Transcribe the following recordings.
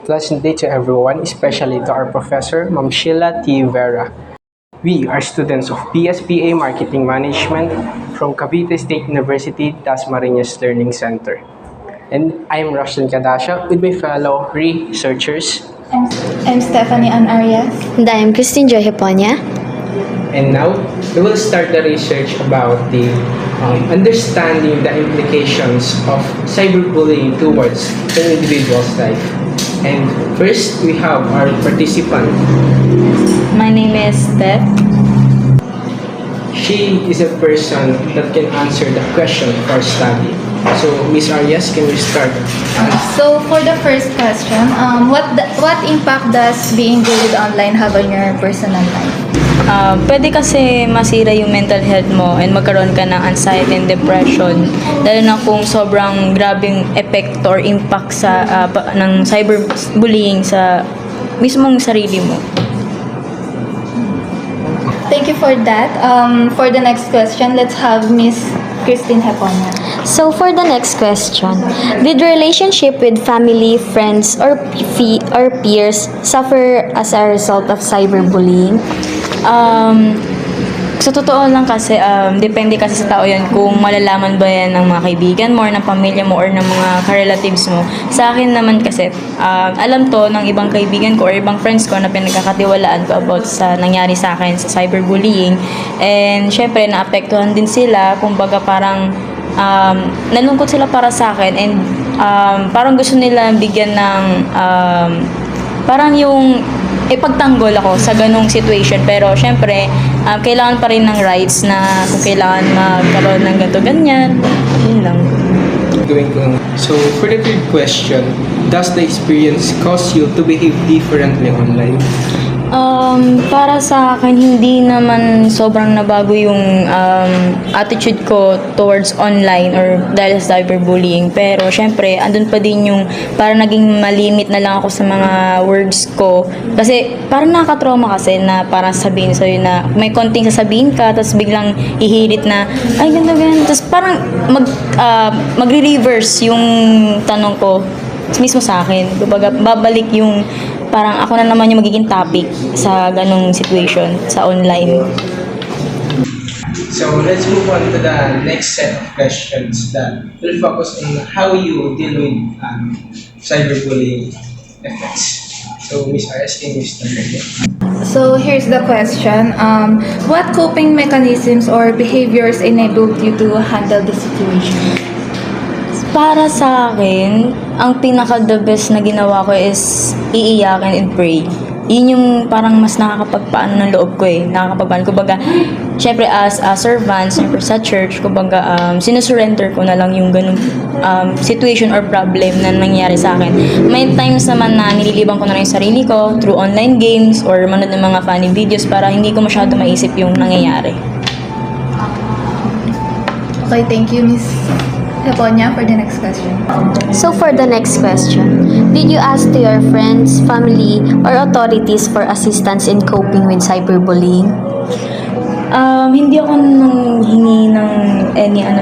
pleasant day to everyone, especially to our professor, Ma'am Sheila T. Vera. We are students of PSPA Marketing Management from Cavite State University, Dasmariñas Learning Center. And I am Roshan Kadasha with my fellow researchers. I'm Stephanie Ann Arias. And I am Christine Joy Hiponia. And now, we will start the research about the understanding the implications of cyberbullying towards an individual's life. And first, we have our participant. My name is Steph. She is a person that can answer the question of our study. So, Ms. Arias, can we start? So for the first question, what impact does being bullied online have on your personal life? Pwede kasi masira yung mental health mo and magkaroon ka ng anxiety and depression, lalo na kung sobrang grabing epekto or impact ng cyberbullying sa mismong sarili mo. Thank you for that. For the next question, let's have Miss Christine Hiponia. So for the next question, did relationship with family, friends, or peers suffer as a result of cyberbullying? Sa totoo lang kasi, depende kasi sa tao yan kung malalaman ba yan ng mga kaibigan mo or ng pamilya mo or ng mga ka-relatives mo. Sa akin naman kasi, alam to ng ibang kaibigan ko or ibang friends ko na pinagkakatiwalaan ko about sa nangyari sa akin sa cyberbullying. And syempre, naapektuhan din sila. Kumbaga parang nalungkot sila para sa akin and parang gusto nila bigyan ng parang yung ipagtanggol ako sa ganong situation. Pero syempre, kailangan pa rin ng rights na kung kailangan magkaroon ng ganyan. Yun lang. So, for the third question, does the experience cause you to behave differently online? Para sa akin, hindi naman sobrang nabago yung attitude ko towards online or dahil sa cyberbullying. Pero syempre, andun pa din yung parang naging malimit na lang ako sa mga words ko. Kasi parang nakaka-trauma kasi na parang sabihin sa'yo na may konting sasabihin ka, tapos biglang ihirit na, ay ganda. Tapos parang magre-reverse yung tanong ko mismo sa akin. Kumbaga, babalik yung parang ako na naman yung magiging topic sa ganong situation sa online. So, let's move on to the next set of questions that will focus on how you deal with cyberbullying effects. So, Ms. Arias, can you start again? So here's the question. What coping mechanisms or behaviors enabled you to handle the situation? Para sa akin, ang pinaka-the best na ginawa ko is iiyakin and pray. Yun yung parang mas nakakapagpaano ng loob ko eh. Nakakapagpaano. Kumbaga, syempre as a servant, syempre sa church, kumbaga, sinusurrender ko na lang yung ganung situation or problem na nangyari sa akin. May times naman na nililibang ko na lang yung sarili ko through online games or manood ng mga funny videos para hindi ko masyado maisip yung nangyayari. Okay, thank you, Miss Hiponia, for the next question. So for the next question, did you ask to your friends, family, or authorities for assistance in coping with cyberbullying? Hindi ako hingi ng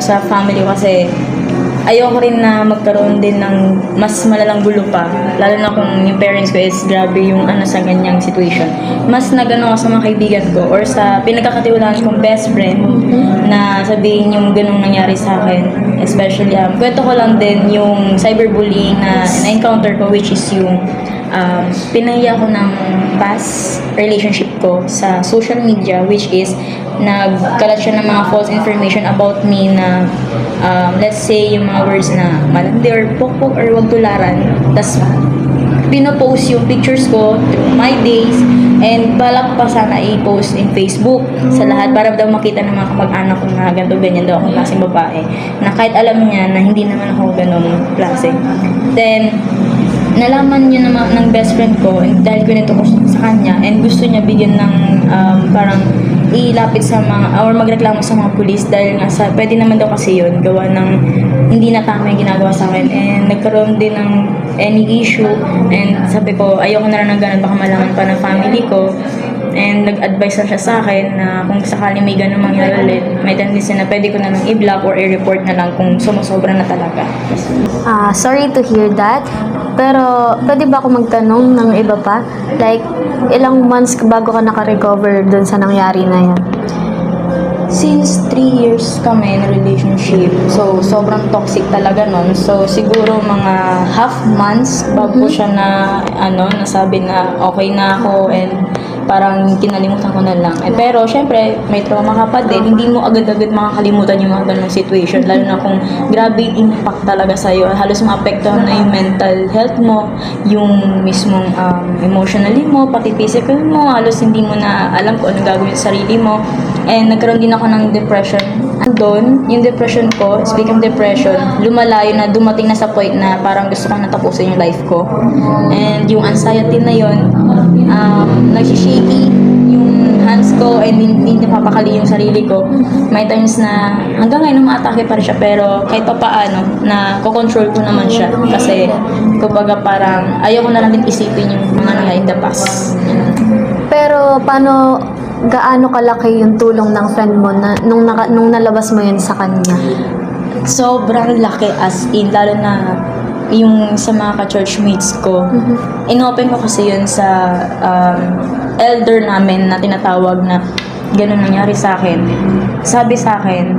sa family ko kasi ayoko rin na magkaroon din ng mas malalang gulo pa. Lalo na kung yung parents ko is grabe yung sa ganyang situation. Mas nagano ako sa mga kaibigan ko or sa pinagkakatiwalaan kong best friend na sabihin yung ganong nangyari sa akin. Especially, kwento ko lang din yung cyberbullying na na-encounter ko, which is yung pinahiya ko ng past relationship ko sa social media, which is nagkalat siya ng mga false information about me na let's say yung mga words na malandi or pokpok or wag tularan. Tas pinopost yung pictures ko through my days and balak pa sana i-post in Facebook sa lahat para daw makita ng mga kapag-anak ko na ganito ganyan daw akong klaseng babae na kahit alam niya na hindi naman ako ganong klase. Then nalaman niya naman ng best friend ko dahil kwento ko sa kanya and gusto niya bigyan ng parang ilapit sa mga or magreklamo sa mga pulis dahil nga sa pwede naman daw kasi yun gawa ng hindi na tama yung ginagawa sa akin and nagkaroon din ng any issue and sabi ko ayoko na rin ng ganun baka malaman pa ng family ko And nag-advise na siya sa akin na kung sakali may ganun mangyari ulit, may tendency na pwede ko na lang i-block or i-report na lang kung sumusobra na talaga. Sorry to hear that. Pero, pwede ba ako magtanong ng iba pa? Like, ilang months bago ka naka-recover dun sa nangyari na yan? Since 3 years kami na relationship, so sobrang toxic talaga nun. So siguro mga half months bago siya na nasabi na okay na ako and parang kinalimutan ko na lang. Pero syempre, may trauma ka pa din. Hindi mo agad-agad makakalimutan yung mga ganung situation. Lalo na kung grabe yung impact talaga sa'yo. Halos maapektuhan na yung mental health mo, yung mismong emotionally mo, pati physical mo. Halos hindi mo na alam kung ano gagawin sa sarili mo. And nagkaroon din ako ng depression. Doon, yung depression ko, speaking of depression, lumalayo na, dumating na sa point na parang gusto kong natapusin yung life ko. And yung anxiety na yun, nagsishaky yung hands ko and hindi napapakali yung sarili ko. May times na hanggang ngayon umaatake pa rin siya, pero kahit pa paano, na kukontrol ko naman siya. Kasi, kumbaga parang ayaw ko na lang din isipin yung mga nangyari in the past. Pero, gaano kalaki yung tulong ng friend mo na, nung nalabas mo yun sa kanya? Sobrang laki, as in, lalo na yung sa mga ka-churchmates ko. Inopen ko kasi yun sa elder namin na tinatawag na ganun nangyari sa akin. Sabi sa akin,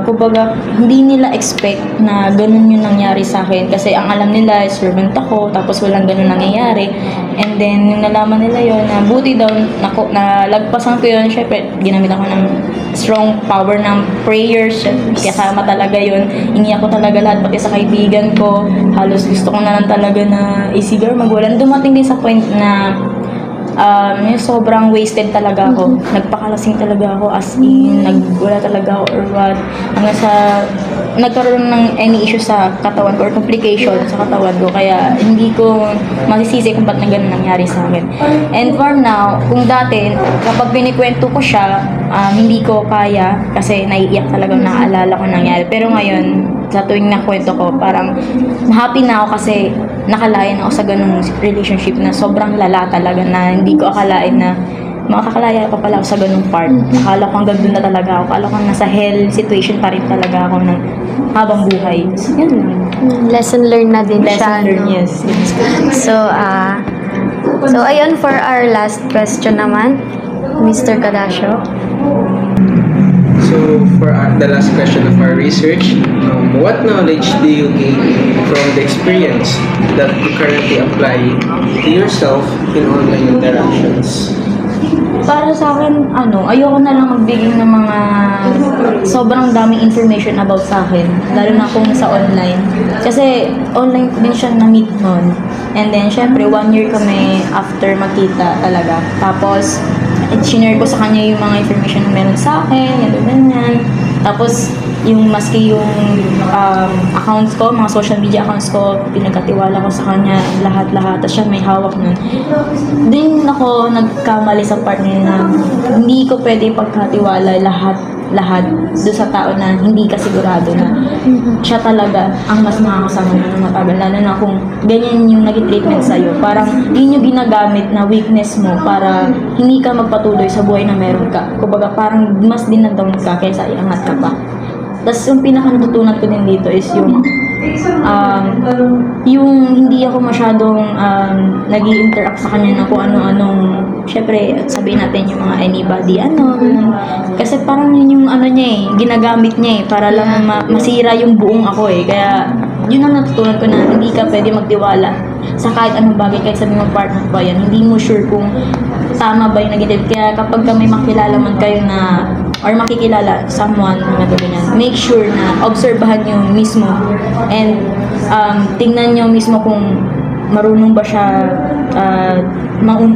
kumbaga, hindi nila expect na ganun yung nangyari sa akin kasi ang alam nila, servant ako, tapos walang ganun nangyayari. And then, yung nalaman nila yun, na buti daw, nalagpasan ko yun, syempre, ginamit ako ng strong power ng prayers, kasama talaga yun. Iniyak ko talaga lahat, pati sa kaibigan ko. Halos gusto ko na lang talaga na isigar, magwalan. Dumating din sa point na sobrang wasted talaga ako. Nagpakalasing talaga ako, as in, nagwala talaga ako or what. Hanggang sa nagkaroon ng any issue sa katawan ko or complication sa katawan ko. Kaya hindi ko masisisi kung ba't na ganun nangyari sa akin. And for now, kung dati, kapag binikwento ko siya, hindi ko kaya kasi naiiyak talaga naaalala ko nangyari. Pero ngayon, sa tuwing nakwento ko, parang happy na ako kasi nakalayan ako sa ganung relationship na sobrang lala talaga na hindi ko akalain na makakalaya pa pala ako sa ganung part. Akala ko hanggang doon na talaga ako. Akala ko nasa hell situation pa rin talaga ako ng habang buhay. So, yun lang. Lesson learned na din siya. Lesson learned, no? yes. So, ayun for our last question naman, Mr. Cadasio. So, for the last question of our research, what knowledge do you gain from the experience that you currently apply to yourself in online interactions? Para sa akin, ayoko na lang magbigay ng mga sobrang daming information about sa akin, lalo na kung sa online. Kasi online din siya na-meet nun. And then, syempre, 1 year kami after magkita talaga. Tapos, sinare ko sa kanya yung mga information na meron sa akin, ganyan. Tapos, yung maski yung accounts ko, mga social media accounts ko, pinagkatiwala ko sa kanya lahat-lahat. Tapos siya may hawak nun. Din ako nagkamali sa part niya na hindi ko pwede pagkatiwala lahat doon sa tao na hindi ka sigurado na siya talaga ang mas makakasama mo ng matagal. Lalo na kung ganyan yung naging treatment sa'yo. Parang yun yung ginagamit na weakness mo para hindi ka magpatuloy sa buhay na meron ka. Kumbaga parang mas dinadown ka kaysa iangat ka pa. Tapos yung pinaka-natutunan ko din dito is yung hindi ako masyadong nag-i-interact sa kanya na kung ano-anong, syempre, sabihin natin yung mga anybody, kasi parang yun yung ginagamit niya para lang masira yung buong ako kaya yun ang natutunan ko na hindi ka pwede magtiwala sa kahit anong bagay, kahit sabi mo partner ba yan, hindi mo sure kung tama ba yung nag-edit. Kaya kapag may makilala man kayo na or makikilala someone na ganyan, make sure na obserbahan nyo mismo and tingnan nyo mismo kung marunong ba siya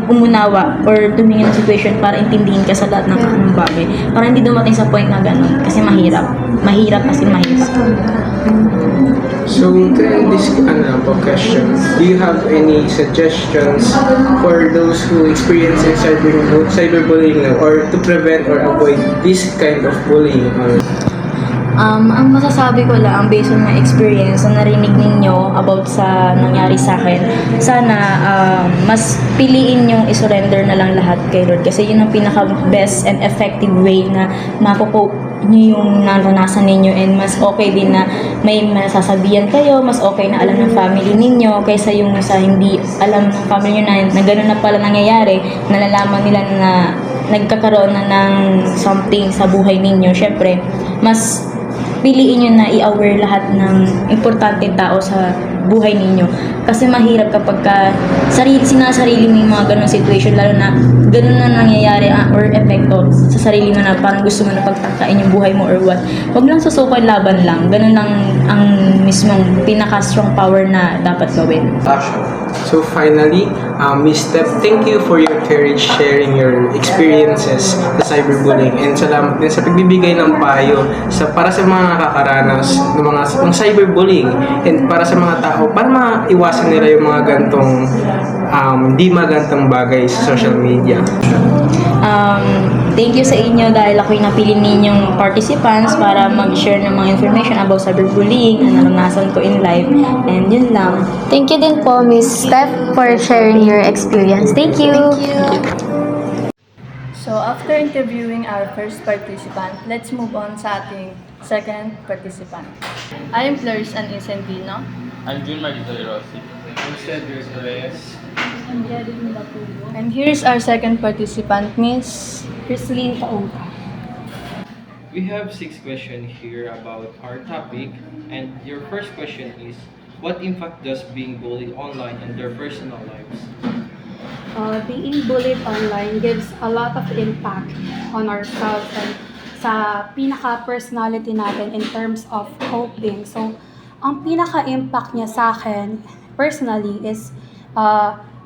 umunawa or tumingin ng situation para intindihin ka sa lahat ng anong bagay. Para hindi dumating sa point na gano'n. Kasi mahirap. Mahirap kasi mahirap. So, to end this question, do you have any suggestions for those who experience cyberbullying or to prevent or avoid this kind of bullying? Ang masasabi ko lang, based on my experience na narinig ninyo about sa nangyari sa akin, sana mas piliin yung isurrender na lang lahat kay Lord. Kasi yun ang pinaka-best and effective way na mapopoke nyo yung naranasan ninyo, and mas okay din na may masasabihan kayo, mas okay na alam ng family ninyo kaysa yung sa hindi alam ng family nyo na gano'n na pala nangyayari, nalalaman nila na nagkakaroon na ng something sa buhay ninyo. Syempre, mas piliin nyo na i-aware lahat ng importanteng tao sa buhay ninyo. Kasi mahirap kapag sinasarili mo yung mga ganong situation, lalo na ganun na nangyayari or epekto sa sarili mo na parang gusto mo na pagtangkain yung buhay mo or what. Huwag lang susukoy, laban lang. Ganun lang ang mismong pinaka-strong power na dapat gawin. So finally, Miss Steph, thank you for your courage sharing your experiences sa cyberbullying, and salamat din sa pagbibigay ng payo para sa mga nakakaranas ng cyberbullying, and para sa mga tao para maiwasan nila yung mga gantong di magandang bagay sa social media. Thank you sa inyo dahil ako'y napili ninyong participants para mag-share ng mga information about cyberbullying na naranasan ko in life. And yun lang. Thank you din po, Miss Steph, for sharing your experience. Thank you. So, after interviewing our first participant, let's move on sa ating second participant. I am Flores Ann Incentino. I'm June Marito Rossi. I'm Cedric Reyes. And here's our second participant, Miss Chrislyn Taongka. We have 6 questions here about our topic, and your first question is, what impact does being bullied online on their personal lives? Being bullied online gives a lot of impact on ourselves and sa pinaka-personality natin in terms of coping. So, ang pinaka-impact niya sa akin, personally, is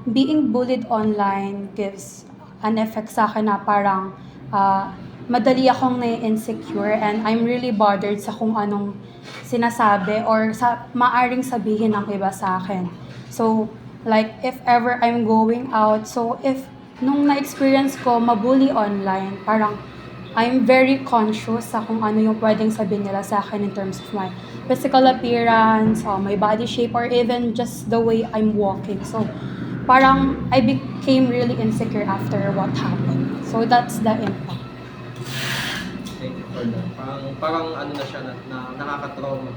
being bullied online gives an effect sa akin na parang madali akong na-insecure, and I'm really bothered sa kung anong sinasabi or sa maaring sabihin ng iba sa akin. So, like, if ever I'm going out, so if nung na-experience ko mabully online, parang I'm very conscious sa kung ano yung pwedeng sabihin nila sa akin in terms of my physical appearance, my body shape, or even just the way I'm walking. So, parang I became really insecure after what happened. So, that's the impact. Thank you for that. Parang ano na siya na nakaka-trauma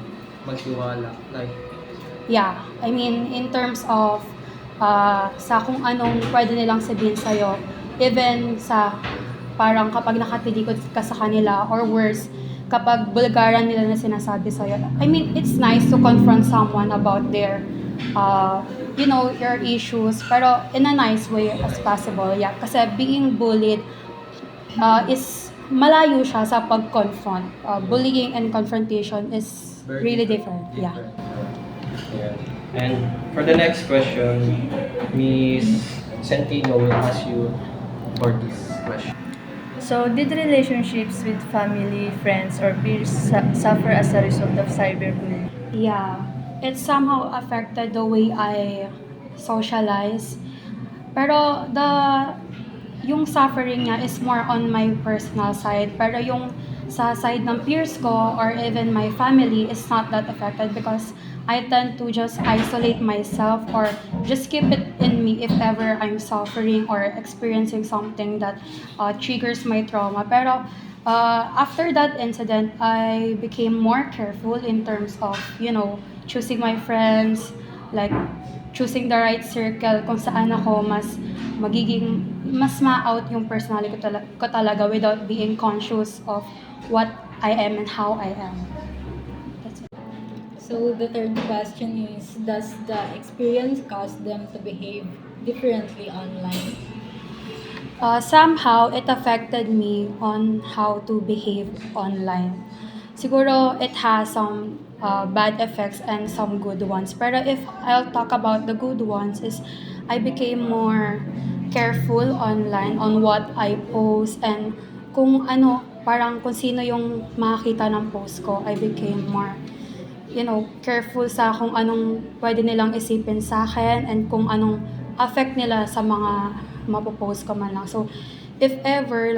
magtiwala. Like, Yeah, I mean, in terms of sa kung anong pwede nilang sabihin sa'yo, even sa parang kapag nakatilikod ka sa kanila, or worse, kapag bulgaran nila na sinasabi sa'yo. I mean, it's nice to confront someone about their, your issues, pero in a nice way as possible. Yeah, kasi being bullied is malayo siya sa pag-confront. Bullying and confrontation is really different. Yeah. And for the next question, Miss Centino will ask you for this question. So, did relationships with family, friends, or peers suffer as a result of cyberbullying? Yeah, it somehow affected the way I socialize. Pero yung suffering niya is more on my personal side. Pero yung sa side ng peers ko or even my family is not that affected because I tend to just isolate myself or just keep it in me if ever I'm suffering or experiencing something that triggers my trauma. Pero after that incident, I became more careful in terms of, choosing my friends, like choosing the right circle kung saan ako mas ma-out yung personality ko talaga without being conscious of what I am and how I am. So the third question is, does the experience cause them to behave differently online? Somehow, it affected me on how to behave online. Siguro, it has some bad effects and some good ones. Pero if I'll talk about the good ones is, I became more careful online on what I post and kung sino yung makakita ng post ko. I became more careful sa kung anong pwede nilang isipin sa akin and kung anong affect nila sa mga mapopost ko man lang. So, if ever,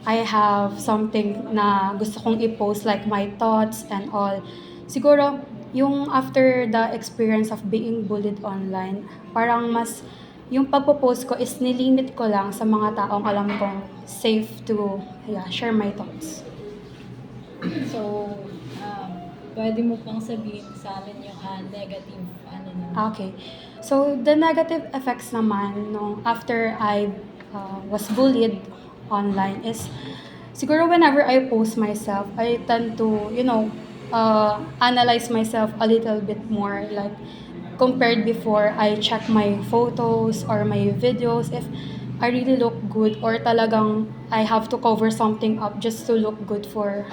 I have something na gusto kong i-post like my thoughts and all. Siguro, yung after the experience of being bullied online, parang mas yung pagpo-post ko is nilimit ko lang sa mga taong alam kong safe to share my thoughts. So, pwede mo pang sabihin sa amin yung negative ano naman. Okay. So, the negative effects naman nung after I was bullied online is siguro whenever I post myself, I tend to, analyze myself a little bit more. Like, compared before, I check my photos or my videos if I really look good or talagang I have to cover something up just to look good for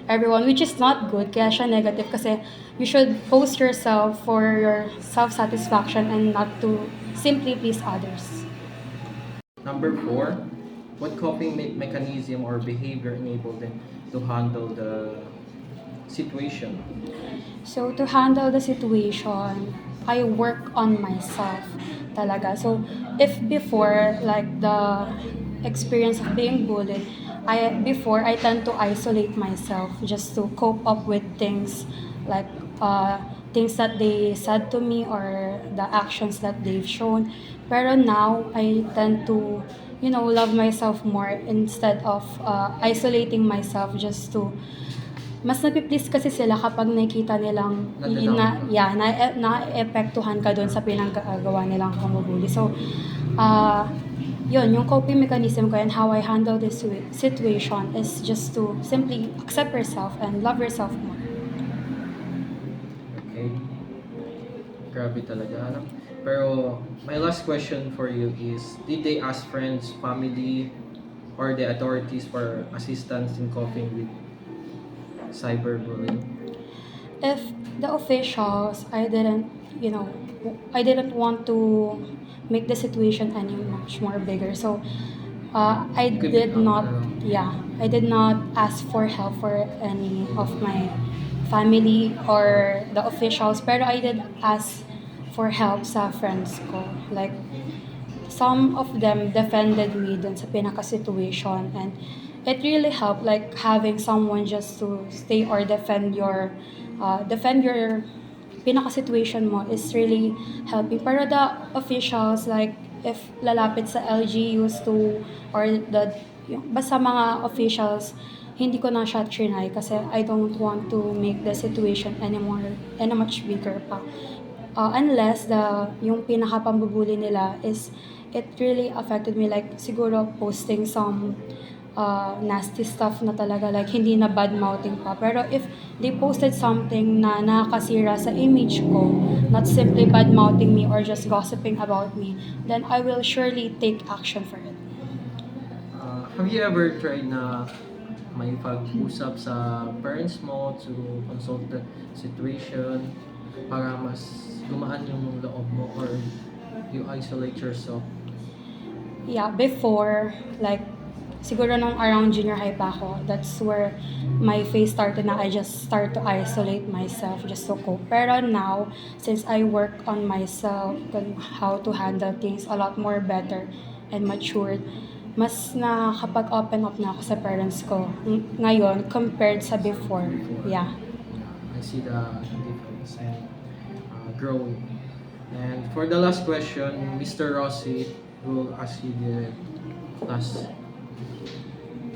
everyone, which is not good. Kaya siya negative kasi you should post yourself for your self-satisfaction and not to simply please others. Number 4, what coping mechanism or behavior enabled them to handle the situation? So, to handle the situation, I work on myself talaga. So, if before, like the experience of being bullied, before I tend to isolate myself just to cope up with things like things that they said to me or the actions that they've shown. Pero now, I tend to, love myself more instead of isolating myself just to mas napiplease kasi sila kapag nakita nilang na-epektuhan ka doon sa pinagagawa nilang pamubuli. So, yun, yung coping mechanism ko and how I handle this situation is just to simply accept yourself and love yourself more. Okay. Grabe talaga, ano? Pero, my last question for you is, did they ask friends, family, or the authorities for assistance in coping with cyberbullying? If the officials, I didn't want to make the situation any much more bigger. So, I Give did it up, not, ano? I did not ask for help for any of my family or the officials. Pero I did ask for help sa friends ko. Like, some of them defended me dun sa pinaka-situation and it really helped, like having someone just to stay or defend your pinaka-situation mo is really helping. Pero the officials, like if lalapit sa LGUs to or basta mga officials, hindi ko na siya trinay kasi I don't want to make the situation anymore and much bigger pa. Unless yung pinaka-pambubuli nila is it really affected me, like siguro posting some nasty stuff na talaga, like hindi na bad mouthing pa. Pero if they posted something na nakakasira sa image ko, not simply bad mouthing me or just gossiping about me, then I will surely take action for it. Have you ever tried na may pag-usap sa parents mo to consult the situation para mas gumaan yung loob mo or you isolate yourself? Yeah, before, like siguro nung around junior high pa ako, that's where my phase started na I just start to isolate myself just to cope. Pero now, since I work on myself, on how to handle things a lot more better and matured, mas nakapag-open up na ako sa parents ko ngayon compared sa before. Yeah. I see the difference and growing. And for the last question, Mr. Rossi will ask you the last.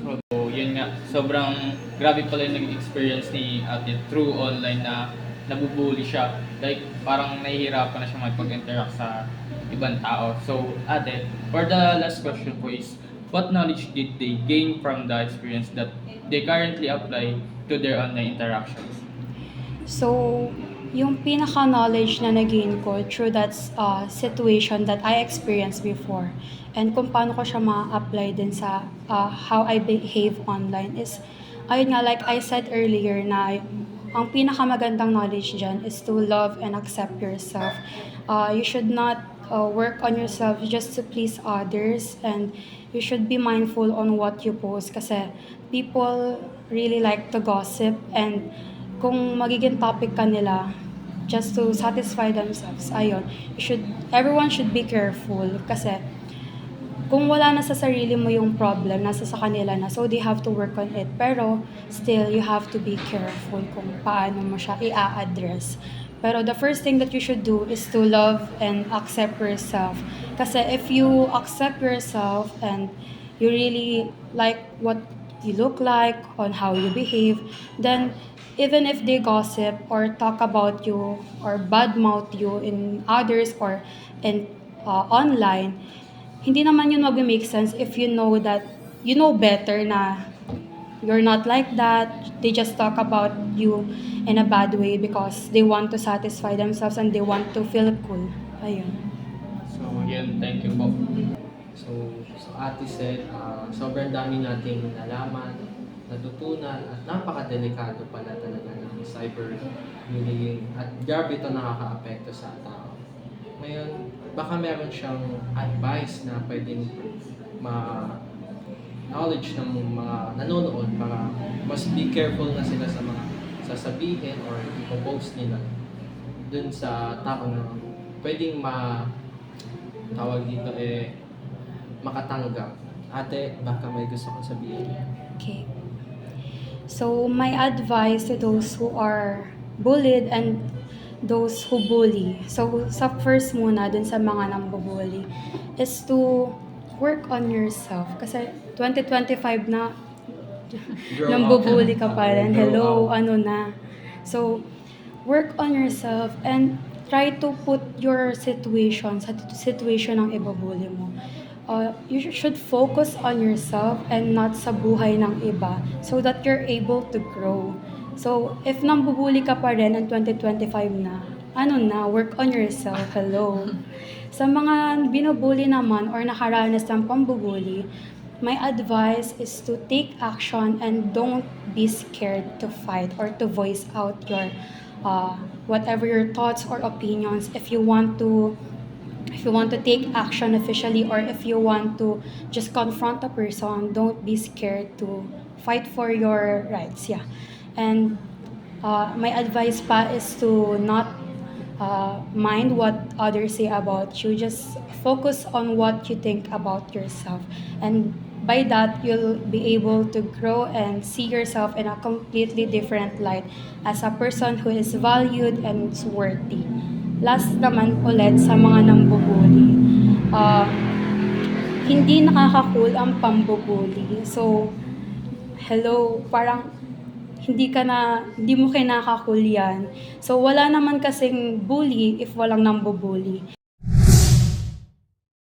So, yun nga, sobrang grabe pala yung naging experience ni ate through online na nabubuli siya. Like, parang nahihirapan na siya makipag-interact sa ibang tao. So, ate, for the last question po is, what knowledge did they gain from the experience that they currently apply to their online interactions? So, yung pinaka-knowledge na nagain ko through that situation that I experienced before and kung paano ko siya ma-apply din sa how I behave online is, ayun nga, like I said earlier na ang pinakamagandang knowledge dyan is to love and accept yourself. You should not work on yourself just to please others and you should be mindful on what you post kasi people really like to gossip and kung magiging topic ka nila just to satisfy themselves, ayun, everyone should be careful kasi kung wala na sa sarili mo yung problem, nasa sa kanila na. So, they have to work on it. Pero, still, you have to be careful kung paano mo siya i-address. Pero the first thing that you should do is to love and accept yourself. Kasi if you accept yourself and you really like what you look like, on how you behave, then even if they gossip or talk about you or badmouth you in others or in online, hindi naman yun mag-make sense if you know that, you know better na you're not like that. They just talk about you in a bad way because they want to satisfy themselves and they want to feel cool. Ayun. So, yun, thank you po. So Ate said, sobrang dami nating nalaman, natutunan, at napakadelikado pala talaga ng cyberbullying at grabe ito nakaka-apekto sa tao. Ngayon, baka meron siyang advice na pwedeng knowledge ng mga nanonood para mas be careful na sila sa mga sasabihin or ipopost nila dun sa tao na pwedeng tawag dito makatanggap. Ate, baka may gusto kong sabihin. Okay. So, my advice to those who are bullied and those who bully. So, sa first muna, dun sa mga nambubully, is to work on yourself. Kasi 2025 na, nambubully ka pa rin. Hello, ano na. So, work on yourself and try to put your situation sa situation ng ibabully mo. You should focus on yourself and not sa buhay ng iba so that you're able to grow. So, if nambubuli ka pa rin ng 2025 na, work on yourself. Hello. Sa mga binubuli naman or nakaranas ng pambubuli, my advice is to take action and don't be scared to fight or to voice out your whatever your thoughts or opinions. If you want to take action officially or if you want to just confront a person, don't be scared to fight for your rights. Yeah. And my advice pa is to not mind what others say about you. Just focus on what you think about yourself. And by that, you'll be able to grow and see yourself in a completely different light as a person who is valued and is worthy. Last naman ulit sa mga nambubuli, hindi nakaka-cool ang pambubuli. So, hello, parang hindi mo kinaka-cool yan. So, wala naman kasing bully if walang nambubuli.